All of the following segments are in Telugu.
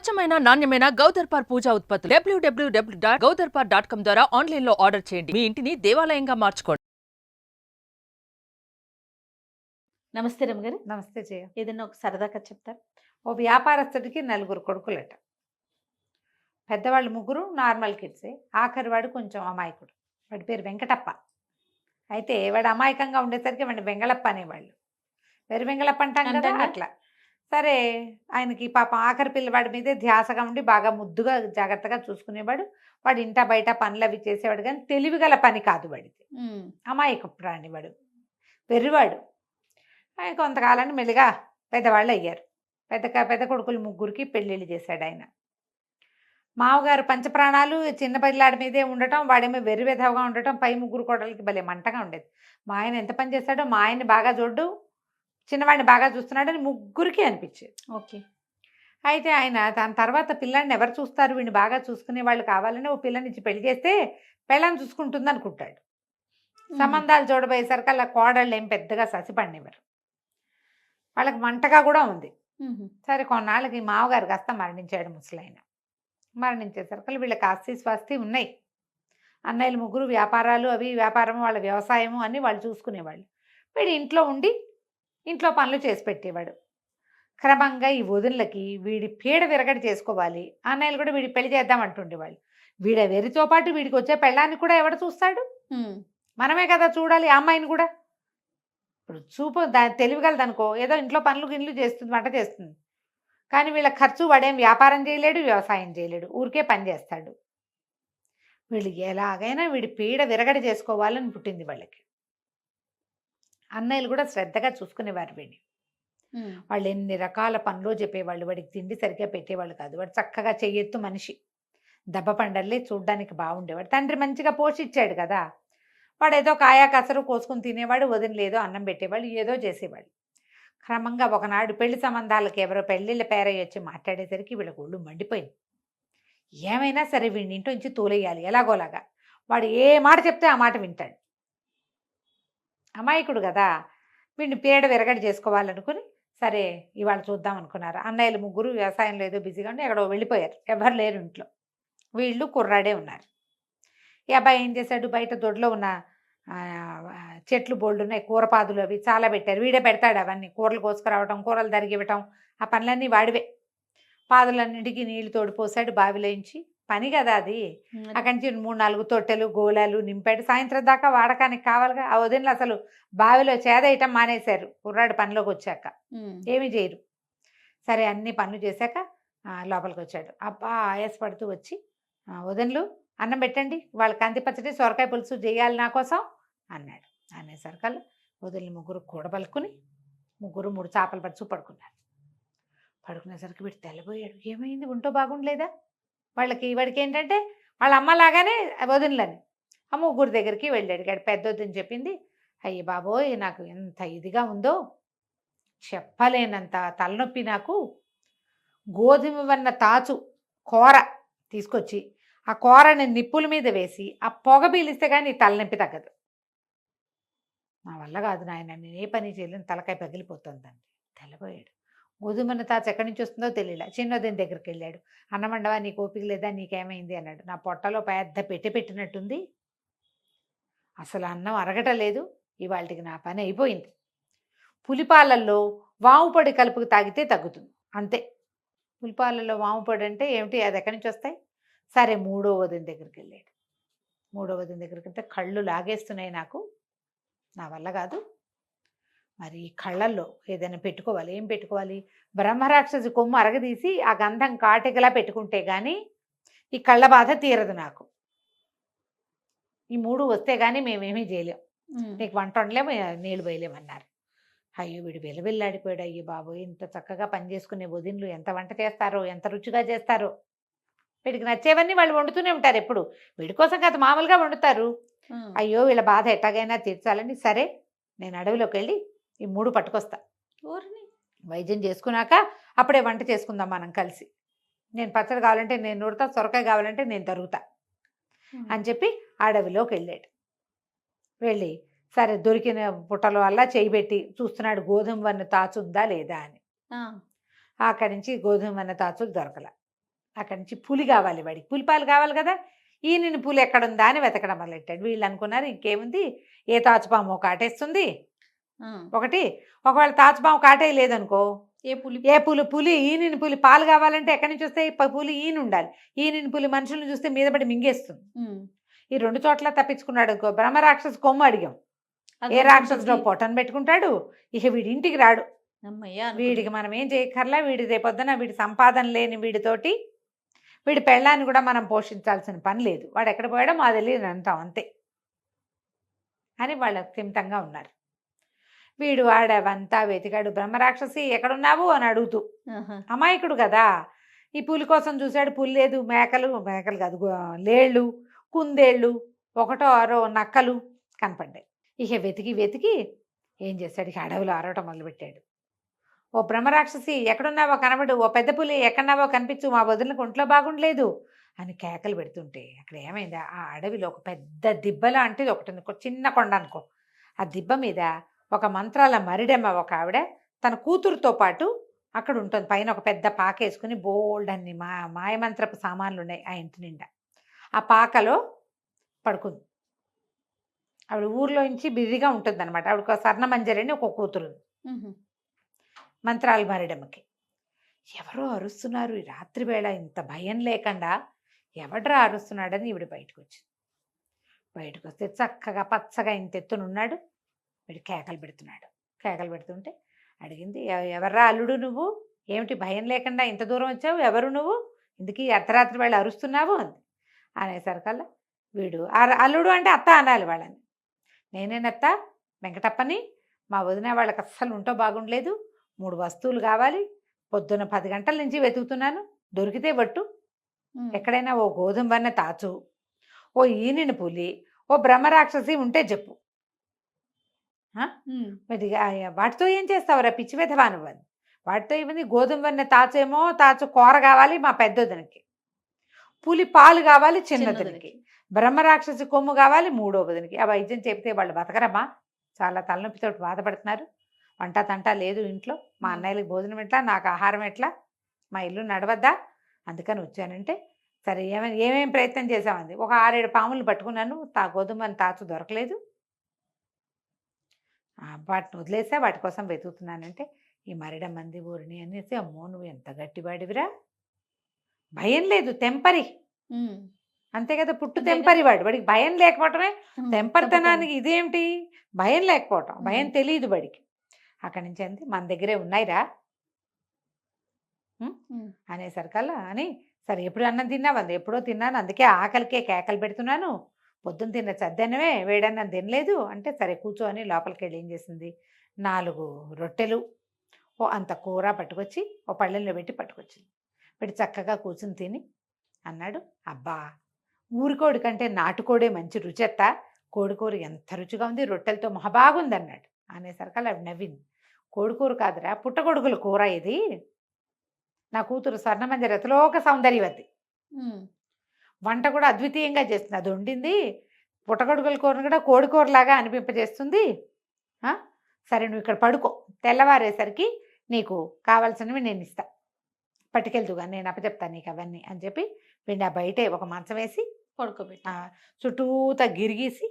స్వచ్ఛమైన నాణ్యమైన గౌదర్పార్ పూజా ఉత్పత్తులు www.gaudarpar.com ద్వారా ఆన్లైన్ లో ఆర్డర్ చేయండి. మీ ఇంటిని దేవాలయంగా మార్చుకోండి. నమస్తే రమగారు. నమస్తే జయ. ఏదైనా ఒక సరదా కథ చెప్తారు? ఓ వ్యాపారస్తుడికి 4 కొడుకులట. పెద్దవాళ్ళు 3 నార్మల్ కిడ్సే, ఆఖరి వాడు కొంచెం అమాయకుడు. వాడి పేరు వెంకటప్ప. అయితే వాడు అమాయకంగా ఉండేసరికి వాడిని వెంగళప్ప అనేవాళ్ళు. వెరు వెంగళప్ప అంటాం కదా, అంటాం. అట్లా. సరే, ఆయనకి పాపం ఆఖరి పిల్లవాడి మీదే ధ్యాసగా ఉండి బాగా ముద్దుగా జాగ్రత్తగా చూసుకునేవాడు. వాడు ఇంట బయట పనులు అవి చేసేవాడు, కానీ తెలివిగల పని కాదు వాడిది. అమాయక ప్రాణి వాడు, వెర్రివాడు. కొంతకాలాన్ని మెల్లిగా పెద్దవాళ్ళు అయ్యారు. పెద్ద కొడుకులు 3కి పెళ్ళిళ్ళు చేశాడు ఆయన. మామగారు పంచప్రాణాలు చిన్న పిల్లాడి మీదే ఉండటం, వాడేమో వెర్రి వెధవగా ఉండటం, పై 3 కోడలకి భలే మంటగా ఉండేది. మా ఆయన ఎంత పని చేశాడో, మా ఆయన్ని బాగా చూడ్డు, చిన్నవాడిని బాగా చూస్తున్నాడని 3కి అనిపించేది. ఓకే. అయితే ఆయన దాని తర్వాత పిల్లాడిని ఎవరు చూస్తారు, వీడిని బాగా చూసుకునే వాళ్ళు కావాలని ఓ పిల్లనిచ్చి పెళ్లి చేస్తే పెళ్ళాన్ని చూసుకుంటుంది అనుకుంటాడు. సంబంధాలు చూడబోయేసరికి అలా కోడళ్ళు ఏం పెద్దగా ససిపడినవారు. వాళ్ళకి మంటగా కూడా ఉంది. సరే, కొన్నాళ్ళకి మామగారు కాస్త మరణించాడు. ముసలాయన మరణించేసరికి వీళ్ళకి ఆస్తి స్వాస్తి ఉన్నాయి. అన్నయ్యలు 3 వ్యాపారాలు, అవి వ్యాపారము, వాళ్ళ వ్యవసాయము అన్నీ వాళ్ళు చూసుకునేవాళ్ళు. వీడు ఇంట్లో ఉండి ఇంట్లో పనులు చేసి పెట్టేవాడు. క్రమంగా ఈ వదినలకి వీడి పీడ విరగడి చేసుకోవాలి, అన్నయ్యలు కూడా వీడి పెళ్లి చేద్దామంటుండేవాళ్ళు. వీడ వెరితో పాటు వీడికి వచ్చే పెళ్ళాన్ని కూడా ఎవడు చూస్తాడు? మనమే కదా చూడాలి. ఆ అమ్మాయిని కూడా ఇప్పుడు చూపు తెలివిగలదనుకో, ఏదో ఇంట్లో పనులు గిన్లు చేస్తుంది, వంట చేస్తుంది, కానీ వీళ్ళ ఖర్చు వాడేం వ్యాపారం చేయలేడు, వ్యవసాయం చేయలేడు, ఊరికే పని చేస్తాడు. వీళ్ళు ఎలాగైనా వీడి పీడ విరగడి చేసుకోవాలని పుట్టింది వాళ్ళకి. అన్నయ్యలు కూడా శ్రద్ధగా చూసుకునేవారు వీడిని. వాళ్ళు ఎన్ని రకాల పనులు చెప్పేవాళ్ళు, వాడికి తిండి సరిగ్గా పెట్టేవాళ్ళు కాదు. వాడు చక్కగా చెయ్యెత్తు మనిషి, దెబ్బ పండల్లే, చూడ్డానికి బాగుండేవాడు. తండ్రి మంచిగా పోషించాడు కదా, వాడు ఏదో కాయా కసరు కోసుకుని తినేవాడు, వదినలేదో అన్నం పెట్టేవాళ్ళు, ఏదో చేసేవాళ్ళు. క్రమంగా ఒకనాడు పెళ్లి సంబంధాలకి ఎవరో పెళ్ళిళ్ళ పేరయ్య వచ్చి మాట్లాడేసరికి వీళ్ళకి ఒళ్ళు మండిపోయింది. ఏమైనా సరే వీడిని ఇంట్లో నుంచి తోలేయాలి ఎలాగోలాగా. వాడు ఏ మాట చెప్తే ఆ మాట వింటాడు. అమాయకుడు కదా, వీడిని పీడ విరగడి చేసుకోవాలనుకుని సరే ఇవాళ చూద్దాం అనుకున్నారు. అన్నయ్యలు 3 వ్యవసాయంలో ఏదో బిజీగా ఉండి ఎక్కడో వెళ్ళిపోయారు, ఎవరు లేరు ఇంట్లో. వీళ్ళు కుర్రాడే ఉన్నారు. ఈ అబ్బాయి ఏం చేశాడు, బయట దొడ్లో ఉన్న చెట్లు బోల్డ్ ఉన్నాయి, కూరపాదులు అవి చాలా పెట్టారు. వీడే పెడతాడు అవన్నీ, కూరలు కోసుకురావటం, కూరలు తరిగివ్వటం, ఆ పనులన్నీ వాడివే. పాదులన్నింటికి నీళ్లు తోడిపోసాడు బావిలోంచి. పని కదా అది. అక్కడి నుంచి 3-4 తొట్టెలు గోళాలు నింపాడు. సాయంత్రం దాకా వాడకానికి కావాలిగా. ఆ వదినలు అసలు బావిలో చేదేయటం మానేశారు కుర్రాడు పనిలోకి వచ్చాక, ఏమీ చేయరు. సరే, అన్ని పనులు చేశాక లోపలికి వచ్చాడు. అబ్బా ఆయాసపడుతూ వచ్చి, వదినలు అన్నం పెట్టండి, వాళ్ళ కంది పచ్చడి సొరకాయ పులుసు చేయాలి నా కోసం అన్నాడు. అనేసరికల్లా వదిలిని 3 కూడబలుకుని 3 చేపలు పరుచు పడుకున్నారు. పడుకునేసరికి వీడు తెల్లబోయాడు. ఏమైంది, ఒంటో బాగుండలేదా? వాడికి ఏంటంటే వాళ్ళ అమ్మలాగానే వదినలని. ఆ 3 దగ్గరికి వెళ్ళాడు. పెద్దొద్దని చెప్పింది, అయ్యి బాబోయ్ నాకు ఎంత ఇదిగా ఉందో చెప్పలేనంత తలనొప్పి, నాకు గోధుమ వన్న తాచు కూర తీసుకొచ్చి ఆ కూరని నిప్పుల మీద వేసి ఆ పొగ పీలిస్తే కానీ తలనొప్పి తగ్గదు. నా వల్ల కాదు నాయన, నేను ఏ పని చేయలేను, తలకాయ పగిలిపోతుందండి. తెల్లబోయాడు. గోధుమన్న తాచు ఎక్కడి నుంచి వస్తుందో తెలియలే. చిన్నదిన దగ్గరికి వెళ్ళాడు. అన్నమండవా, నీకు ఓపిక లేదా, నీకేమైంది అన్నాడు. నా పొట్టలో పెద్ద పెట్టినట్టుంది, అసలు అన్నం అరగటలేదు, ఇవాళకి నా పని అయిపోయింది. పులిపాలల్లో వాము పొడి కలుపుకు తాగితే తగ్గుతుంది అంతే. పులిపాలల్లో వాము పొడి అంటే ఏమిటి, అది ఎక్కడి నుంచి వస్తాయి? సరే, 3వ వదిన దగ్గరికి వెళ్ళాడు. 3వ వదిన దగ్గరికి వెళ్తే, కళ్ళు లాగేస్తున్నాయి నాకు, నా వల్ల కాదు, మరి కళ్ళల్లో ఏదైనా పెట్టుకోవాలి. ఏం పెట్టుకోవాలి? బ్రహ్మరాక్షసి కొమ్ము అరగదీసి ఆ గంధం కాటికలా పెట్టుకుంటే కానీ ఈ కళ్ళ బాధ తీరదు నాకు. ఈ 3 వస్తే కానీ మేమేమీ చేయలేం, నీకు వంట వండలేము, నీళ్ళు పోయలేమన్నారు. అయ్యో, వీడు వెలవెల్లాడిపోయాడు. అయ్యో బాబు, ఇంత చక్కగా పని చేసుకునే వదినలు ఎంత వంట చేస్తారో, ఎంత రుచిగా చేస్తారో. వీడికి నచ్చేవన్నీ వాళ్ళు వండుతూనే ఉంటారు ఎప్పుడు, వీడి కోసం కాదు, మామూలుగా వండుతారు. అయ్యో, వీళ్ళ బాధ ఎట్టాగైనా తీర్చాలని, సరే నేను అడవిలోకి వెళ్ళి ఈ 3 పట్టుకొస్తా, వైద్యం చేసుకున్నాక అప్పుడే వంట చేసుకుందాం మనం కలిసి. నేను పచ్చడి కావాలంటే నేను నూరుతా, సొరకాయ కావాలంటే నేను తరుగుతా అని చెప్పి అడవిలోకి వెళ్ళాడు. వెళ్ళి సరే దొరికిన పుట్టల వల్ల చేయి పెట్టి చూస్తున్నాడు, గోధుమ వన్న తాచు ఉందా లేదా అని. అక్కడి నుంచి గోధుమ వన్న తాచులు దొరకల. అక్కడి నుంచి పులి కావాలి వాడికి, పులిపాలు కావాలి కదా. ఈయన పులి ఎక్కడుందా అని వెతకడం మొదలెట్టాడు. వీళ్ళు అనుకున్నారు ఇంకేముంది, ఏ తాచుపాము కాటేస్తుంది ఒకటి, ఒకవేళ తాచుపాము కాటేయలేదనుకో, ఏ పులి ఈయన పులి పాలు కావాలంటే ఎక్కడి నుంచి వస్తాయి, పులి ఈయన ఉండాలి. ఈయన పులి మనుషులను చూస్తే మీద పడి మింగేస్తుంది. ఈ 2 చోట్ల తప్పించుకున్నాడు అనుకో, బ్రహ్మరాక్షసు కొమ్ము అడిగాం, ఏ రాక్షసులో పొట్టను పెట్టుకుంటాడు, ఇక వీడి ఇంటికి రాడు. వీడికి మనం ఏం చేయక్కర్లా, వీడి రేపొద్దున వీడి సంపాదన లేని వీడితోటి వీడి పెళ్ళాన్ని కూడా మనం పోషించాల్సిన పని లేదు, వాడు ఎక్కడ పోయాడో మా తెలియదు అంటాం అంతే అని వాళ్ళు స్థిమితంగా ఉన్నారు. వీడు వాడవంతా వెతికాడు, బ్రహ్మరాక్షసి ఎక్కడున్నావు అని అడుగుతూ. అమాయకుడు కదా, ఈ పులి కోసం చూశాడు, పులి లేదు. మేకలు కాదు, లేళ్ళు, కుందేళ్ళు, ఒకటో ఆరో నక్కలు కనపడ్డాయి. ఇక వెతికి వెతికి ఏం చేశాడు, ఇక అడవిలో ఆరవటం మొదలుపెట్టాడు. ఓ బ్రహ్మరాక్షసి ఎక్కడున్నావో కనబడు, ఓ పెద్ద పులి ఎక్కడున్నావో కనిపించు, మా వదిలికి ఒంట్లో బాగుండలేదు అని కేకలు పెడుతుంటే అక్కడ ఏమైంది, ఆ అడవిలో ఒక పెద్ద దిబ్బలా అంటే ఒకటి ఉంది, చిన్న కొండ అనుకో, ఆ దిబ్బ మీద ఒక మంత్రాల మరిడెమ్మ ఒక ఆవిడ తన కూతురుతో పాటు అక్కడ ఉంటుంది. పైన ఒక పెద్ద పాక వేసుకుని బోల్డ్ అన్ని మాయమంత్రపు సామాన్లు ఉన్నాయి ఆ ఇంటి నిండా. ఆ పాకలో పడుకుంది. ఆవిడ ఊర్లో నుంచి బిజీగా ఉంటుంది అనమాట. ఆవిడ స్వర్ణమంజరి అని ఒక కూతురు, మంత్రాలు మరిడమ్మకి. ఎవరో అరుస్తున్నారు ఈ రాత్రి వేళ, ఇంత భయం లేకుండా ఎవడ్రా అరుస్తున్నాడని ఈవిడ బయటకు వచ్చింది. బయటకు వస్తే చక్కగా పచ్చగా ఇంత ఎత్తునున్నాడు. వీడు కేకలు పెడుతున్నాడు. కేకలు పెడుతుంటే అడిగింది, ఎవర్రా అల్లుడు నువ్వు, ఏమిటి భయం లేకుండా ఇంత దూరం వచ్చావు, ఎవరు నువ్వు, ఇందుకీ అర్ధరాత్రి వేళ అరుస్తున్నావు అంది. అనేసరికల్లా వీడు అల్లుడు అంటే అత్త అనాలి వాళ్ళని. నేనేనత్త వెంకటప్పని, మా వదిన వాళ్ళకి అస్సలు ఉంటో బాగుండలేదు, 3 వస్తువులు కావాలి, పొద్దున్న 10 గంటల నుంచి వెతుకుతున్నాను, దొరికితే బట్టు, ఎక్కడైనా ఓ గోధుమ వన్న తాచు, ఓ ఈనిన పులి, ఓ బ్రహ్మరాక్షసి ఉంటే చెప్పు. వాటితో ఏం చేస్తావురా పిచ్చి వెధవా నువ్వని. వాటితో ఇవ్వండి, గోధుమ వన్న తాచేమో తాచు కూర కావాలి మా పెద్దొదినకి, పులి పాలు కావాలి చిన్నదినికి, బ్రహ్మరాక్షసి కొమ్ము కావాలి 3వ వదినకి. ఆ వైద్యం చెప్తే వాళ్ళు బతకరమ్మా, చాలా తలనొప్పితో బాధపడుతున్నారు, వంట తంట లేదు ఇంట్లో, మా అన్నయ్యలకు భోజనం ఎట్లా, నాకు ఆహారం ఎట్లా, మా ఇల్లు నడవద్దా, అందుకని వచ్చానంటే సరే ఏమేం ప్రయత్నం చేసామంది. ఒక 6-7 పాములు పట్టుకున్నాను, గోధుమని తాచు దొరకలేదు, వాటిని వదిలేసా, వాటి కోసం వెతుకుతున్నానంటే ఈ మరిడమ్మంది ఊరిని అనేసి, అమ్మో నువ్వు ఎంత గట్టివాడివిరా, భయం లేదు, తెంపరి అంతే కదా, పుట్టు తెంపరి వాడికి భయం లేకపోవటమే తెంపరితనానికి ఇదేమిటి, భయం లేకపోవటం, భయం తెలియదు వాడికి. అక్కడి నుంచి అంతే, మన దగ్గరే ఉన్నాయిరా అనేసరికల్లా అని, సరే ఎప్పుడు అన్నం తిన్నావు, ఎప్పుడో తిన్నాను, అందుకే ఆకలికే కేకలు పెడుతున్నాను, పొద్దున్న తిన్న చద్దన్నమే వేడన్నం తినలేదు అంటే, సరే కూర్చో అని లోపలికి వెళ్ళి ఏం చేసింది, 4 రొట్టెలు ఓ అంత కూర పట్టుకొచ్చి ఓ పళ్ళెంలో పెట్టి పట్టుకొచ్చింది. పెట్టి చక్కగా కూర్చుని తిని అన్నాడు, అబ్బా ఊరికోడి కంటే నాటుకోడే మంచి రుచెత్త, కోడికూర ఎంత రుచిగా ఉంది, రొట్టెలతో మహాబాగుంది అన్నాడు. అనేసరికి అవి నవ్వింది, కోడికూర కాదురా పుట్టగొడుగుల కూర ఇది, నా కూతురు స్వర్ణమంజరి రతిలోక సౌందర్యవతి, వంట కూడా అద్వితీయంగా చేస్తుంది, అది వండింది పుట్టగొడుగుల కూరను కూడా కోడికూరలాగా అనిపింపజేస్తుంది. సరే నువ్వు ఇక్కడ పడుకో, తెల్లవారేసరికి నీకు కావాల్సినవి నేను ఇస్తా, పట్టుకెళ్తుగా నేను అప్పచెప్తాను నీకు అవన్నీ అని చెప్పి వీడిని ఆ బయటే ఒక మంచం వేసి పడుకోబెట్టి చుట్టూతా గిరిగీసి,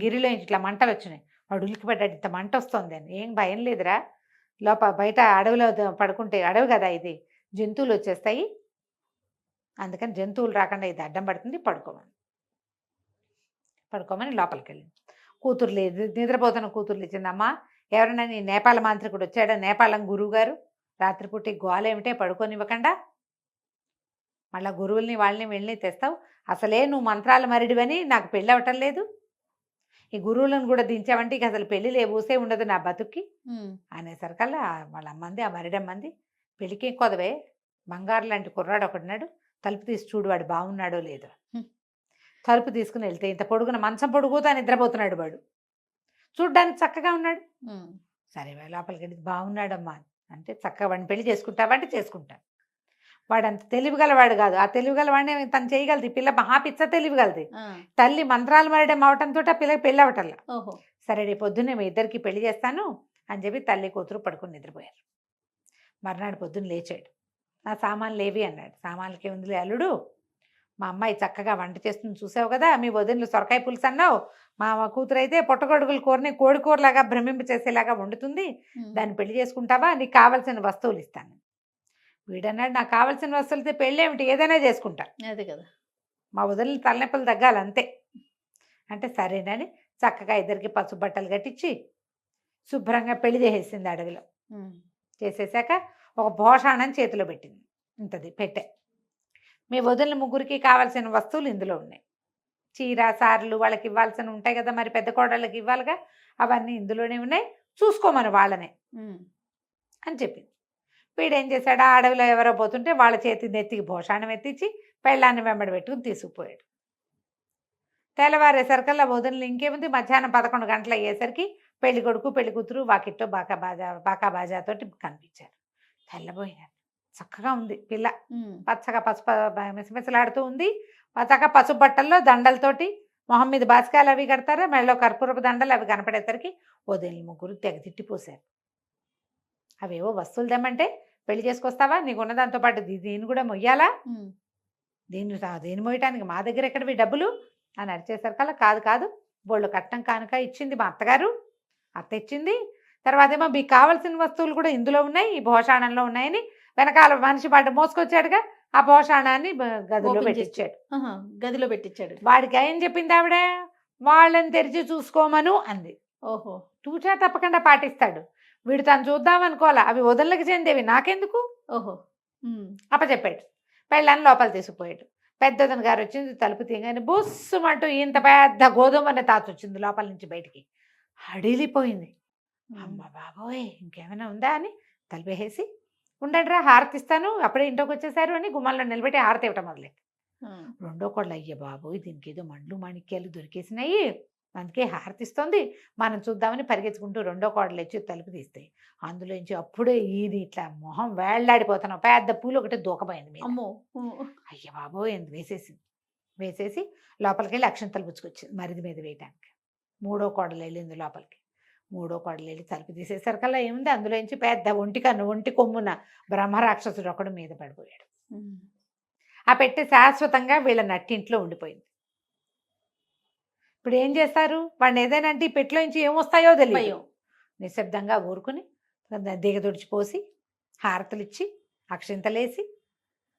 గిరిలో ఇట్లా మంటలు వచ్చినాయి, వాడు ఉలికిపడ్డాడు, ఇంత మంట వస్తుంది అని. ఏం భయం లేదురా, బయట అడవిలో పడుకుంటే, అడవి కదా ఇది, జంతువులు వచ్చేస్తాయి, అందుకని జంతువులు రాకుండా ఇది అడ్డం పడుతుంది, పడుకోమని లోపలికి వెళ్ళింది. కూతురు లేదు, నిద్రపోతున్న కూతురు లేచిందమ్మా, ఎవరైనా నీ నేపాల మాంత్రికుడు వచ్చాడా, నేపాలం గురువు గారు, రాత్రిపూట గోలేమిటే పడుకోనివ్వకుండా మళ్ళీ గురువుల్ని వాళ్ళని వెళ్ళి తెస్తావు, అసలే నువ్వు మంత్రాల మరిడివని నాకు పెళ్ళి అవ్వటం లేదు, ఈ గురువులను కూడా దించావంటే ఇక అసలు పెళ్ళి ఊసే ఉండదు నా బతుక్కి అనేసరికల్లా వాళ్ళ అమ్మంది, ఆ మరిడమ్మంది, పెళ్ళికి కొదవే బంగారు లాంటి కుర్రాడు ఒకడున్నాడు, తలుపు తీసి చూడు వాడు బాగున్నాడో లేదో. తలుపు తీసుకుని వెళ్తే ఇంత పొడుగున మంచం పొడుగుతా నిద్రపోతున్నాడు వాడు, చూడ్డానికి చక్కగా ఉన్నాడు. సరే లోపలికి వెళ్ళి బాగున్నాడమ్మా అంటే, చక్కగా వాడిని పెళ్లి చేసుకుంటావంటే చేసుకుంటాను. వాడు అంత తెలివిగలవాడు కాదు, ఆ తెలివిగలవాడిని తను చేయగలదు, ఈ పిల్ల మహాపిచ్చ తెలివిగలది, తల్లి మంత్రాలు మరడం అవటంతో ఆ పిల్లకి పెళ్ళి అవటల్లా. సరే రేపు పొద్దున్నే మీ ఇద్దరికి పెళ్లి చేస్తాను అని చెప్పి తల్లి కూతురు పడుకుని నిద్రపోయారు. మర్నాడు పొద్దున్న లేచాడు, నా సామాన్లు ఏవి అన్నాడు. సామాన్లకి ఉందిలే అల్లుడు, మా అమ్మాయి చక్కగా వంట చేస్తుంది చూసావు కదా, మీ వదినలు సొరకాయ పులుసు అన్నావు, మా కూతురు అయితే పొట్టగొడుగుల కూరని కోడి కూరలాగా భ్రమింప చేసేలాగా వండుతుంది, దాన్ని పెళ్లి చేసుకుంటావా, నీకు కావాల్సిన వస్తువులు ఇస్తాను. వీడన్నాడు, నాకు కావాల్సిన వస్తువులతో పెళ్ళి ఏమిటి, ఏదైనా చేసుకుంటా, అదే కదా. మా వదినలు తలనొప్పులు తగ్గాలి అంతే అంటే సరేనని చక్కగా ఇద్దరికి పసుపు బట్టలు కట్టించి శుభ్రంగా పెళ్లి చేసేసింది అడవిలో. చేసేసాక ఒక భోషాణం చేతిలో పెట్టింది. ఇంతది పెట్టే, మీ వదిన ముగ్గురికి కావాల్సిన వస్తువులు ఇందులో ఉన్నాయి, చీర సార్లు వాళ్ళకి ఇవ్వాల్సిన ఉంటాయి కదా, మరి పెద్ద కోడళ్ళకి ఇవ్వాలిగా, అవన్నీ ఇందులోనే ఉన్నాయి, చూసుకోమని వాళ్ళనే అని చెప్పింది. వీడేం చేశాడు, ఆ అడవిలో ఎవరో పోతుంటే వాళ్ళ చేతి నెత్తికి భోషాణం ఎత్తించి పెళ్ళాన్ని వెంబడి పెట్టుకుని తీసుకుపోయాడు. తెల్లవారేసరికల్లా వదినలు ఇంకేముంది, మధ్యాహ్నం 11 గంటలు అయ్యేసరికి పెళ్లి కొడుకు పెళ్లి కూతురు వాకిట్లో బాకా బాజాతోటి కనిపించారు. తెల్లబోయినారు, చక్కగా ఉంది పిల్ల, పచ్చగా పసుపు మిసమిసలాడుతూ ఉంది, పచ్చగా పసుపు బట్టల్లో దండలతోటి, మొహం మీద బాసికాయలు అవి కడతారా, మెడలో కర్పూరపు దండలు అవి కనపడేసరికి వదినలు ముగ్గురు తెగ తిట్టిపోసారు. అవేవో వస్తువులు తెమ్మంటే పెళ్లి చేసుకొస్తావా, నీకు ఉన్న దాంతో పాటు దీన్ని కూడా మొయ్యాలా, దీన్ని మోయటానికి మా దగ్గర ఎక్కడవి డబ్బులు అని అరిచేసరికల్లా, కాదు కాదు, బోళ్ళు కట్నం కానుక ఇచ్చింది మా అత్తగారు, అత్త ఇచ్చింది, తర్వాత ఏమో మీకు కావాల్సిన వస్తువులు కూడా ఇందులో ఉన్నాయి, ఈ భోషాణంలో ఉన్నాయని వెనకాల మనిషి పాటు మోసుకొచ్చాడుగా, ఆ భోషాణాన్ని గదిలో పెట్టించాడు. వాడికి ఏం చెప్పింది ఆవిడ, వాళ్ళని తెరిచి చూసుకోమను అంది. ఓహో, తూచా తప్పకుండా పాటిస్తాడు వీడు, తను చూద్దామనుకోవాలా, అవి వదలకి చెందేవి నాకెందుకు, ఓహో అప్పచెప్పాడు. పెళ్ళాన్ని లోపల తీసుకుపోయాడు. పెద్దదన గారు వచ్చింది, తలుపు తీయగానే బుస్సుమంటూ ఇంత పెద్ద గోధుమనే తాత వచ్చింది లోపల నుంచి బయటికి. అడిలిపోయింది, అమ్మ బాబోయ్ ఇంకేమైనా ఉందా అని తలుపేసి, ఉండండిరా హారతిస్తాను, అప్పుడే ఇంట్లోకి వచ్చేసారు అని గుమ్మంలో నిలబెట్టి హారతి ఇవ్వటం మొదలెట్టు. రెండో కోళ్ళు, అయ్య బాబోయ్ దీనికి ఏదో మండ్లు మాణిక్యాలు దొరికేసినాయి, అందుకే హారతిస్తోంది, మనం చూద్దామని పరిగెత్తుకుంటూ రెండో కోడలు వచ్చి తలుపు తీస్తాయి. అందులోంచి అప్పుడే ఇది ఇట్లా మొహం వేళ్లాడిపోతున్నావు, పెద్ద పూలు ఒకటి దూకపోయింది మీద. అమ్మో, అయ్య బాబోయ్ ఎంత వేసేసి లోపలికి వెళ్ళి అక్షంతలు పుచ్చుకొచ్చింది మరిది మీద వేయటానికి. మూడో కోడలు వెళ్ళింది లోపలికి. మూడో కోడలు వెళ్ళి తలుపు తీసేసరికల్లా ఏముంది, అందులోంచి పెద్ద ఒంటి కొమ్మున బ్రహ్మరాక్షసుడు ఒకడు మీద పడిపోయాడు. ఆ పెట్టె శాశ్వతంగా వీళ్ళ నట్టింట్లో ఉండిపోయింది. ఇప్పుడు ఏం చేస్తారు, వాడిని ఏదైనా అంటే ఈ పెట్టెలో నుంచి ఏమొస్తాయో తెలియదు. నిశ్శబ్దంగా ఊరుకుని దిగదుడిచిపోసి హారతులు ఇచ్చి అక్షింతలేసి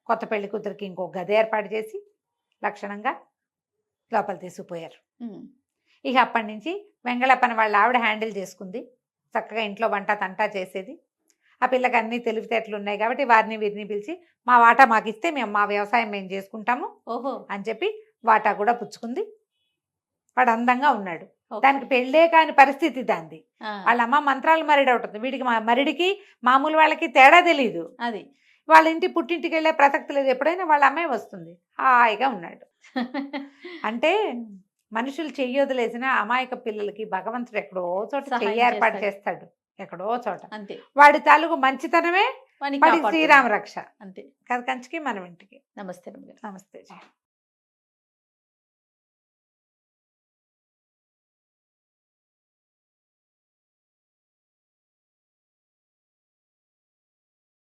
కొత్త పెళ్లి కూతురికి ఇంకో గది ఏర్పాటు చేసి లక్షణంగా లోపల తీసుకుపోయారు. ఇక అప్పటి నుంచి వెంగళప్పని వాళ్ళ ఆవిడ హ్యాండిల్ చేసుకుంది, చక్కగా ఇంట్లో వంట తంటా చేసేది. ఆ పిల్లకి అన్ని తెలివితేటలు ఉన్నాయి కాబట్టి వారిని వీరిని పిలిచి మా వాటా మాకు ఇస్తే మేము మా వ్యవసాయం మేము చేసుకుంటాము ఓహో అని చెప్పి వాటా కూడా పుచ్చుకుంది. వాడు అందంగా ఉన్నాడు, దానికి పెళ్ళే కాని పరిస్థితి దాంది. వాళ్ళ అమ్మ మంత్రాలు మరిడి ఉంటుంది, వీడికి మరిడికి మామూలు వాళ్ళకి తేడా తెలియదు. అది వాళ్ళ ఇంటి పుట్టింటికి వెళ్ళే ప్రసక్తి లేదు, ఎప్పుడైనా వాళ్ళ అమ్మాయి వస్తుంది, హాయిగా ఉన్నాడు. అంటే మనుషులు చెయ్యొదిలేసిన అమాయక పిల్లలకి భగవంతుడు ఎక్కడో చోట చెయ్యి ఏర్పాటు చేస్తాడు, ఎక్కడో చోట. అంతే, వాడి తాలూకు మంచితనమే వాడికి శ్రీరామ రక్ష. అంతే కదా, కంచికి మనం ఇంటికి. నమస్తే. నమస్తే.